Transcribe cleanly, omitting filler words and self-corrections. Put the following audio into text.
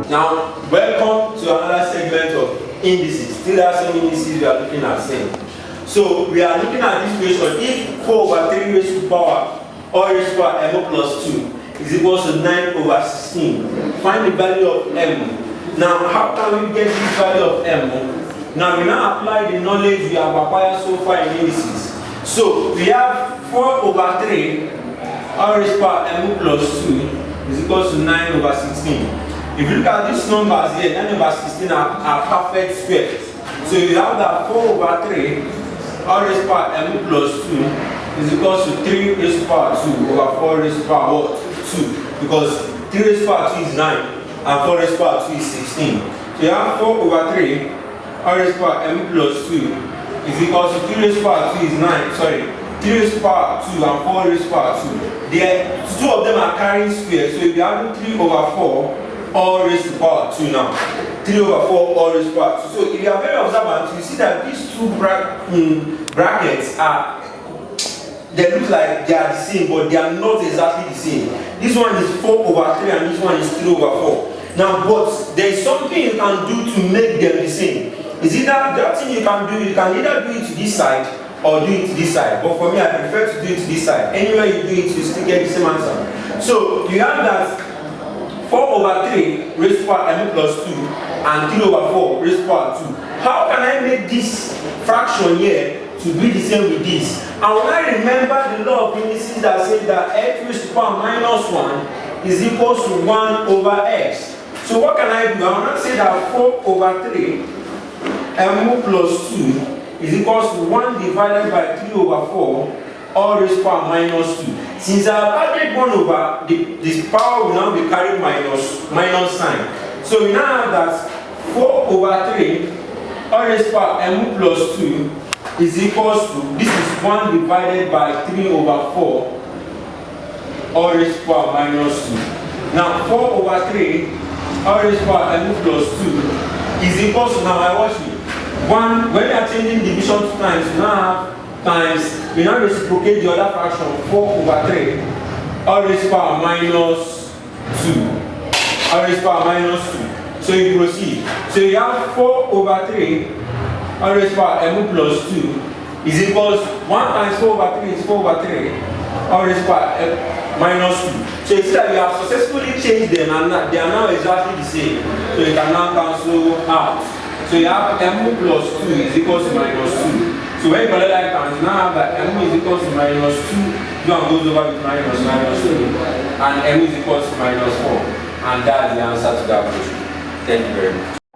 Now, welcome to another segment of indices. Still that same indices we are looking at same. So we are looking at this question. If 4/3 raised to power or raised to power m plus 2 is equal to 9/16, find the value of m. Now, how can we get this value of m? Now we now apply the knowledge we have acquired so far in indices. So we have 4/3 r raised to power m plus 2 is equal to 9/16. If you look at these numbers here, 9/16 are perfect squares. So you have that 4/3 r raised to power m plus 2 is equal to 3 raised to power 2 over 4 raised to power what? 2. Because 3 raised to power 2 is 9 and 4 raised to power 2 is 16. So you have 4/3 r raised to power m plus 2 is equal to 3 raised to power 2 is 9. Sorry, 3 raised to power 2 and 4 raised to power 2. Two of them are carrying squares, so if you have 3/4 all raised to power 2 now. 3/4 all raised to power 2. So if you are very observant, you see that these two brackets they look like they are the same, but they are not exactly the same. This one is 4/3 and this one is 3/4. Now, but there is something you can do to make them the same. Is it that thing you can do? You can either do it to this side or do it to this side. But for me, I prefer to do it to this side. Anywhere you do it, you still get the same answer. So you have that 4/3 raised to power m plus 2 and 3/4 raised to power 2. How can I make this fraction here to be the same with this? And when I remember the law of indices that says that x raised to power minus 1 is equal to 1/x. So what can I do? I will not say that 4/3 m plus 2 is equal to 1 divided by 3/4 all raised to power minus 2. Since I have added 1 over, this power will now be carrying minus sign. So we now have that 4/3 all raised to power m plus 2 is equal to, this is 1 divided by 3/4 all raised to power minus 2. Now 4/3 all raised to power m plus 2 is equal to, now I watch it. When we are changing division to times, we now have times, we now reciprocate the other fraction 4/3 all raised to power minus 2. All raised to power minus 2. So you proceed. So you have 4/3 all raised to power m plus 2 is equals 1 times 4/3 is 4/3 all raised to power m minus 2. So you see that we have successfully changed them and they are now exactly the same. So you can now cancel out. So you have m plus 2 is equal to minus 2. So when you collect like times, you now have that m is equal to minus 2. This one goes over with minus 2. And m is equal to minus 4. And that's the answer to that question. Thank you very much.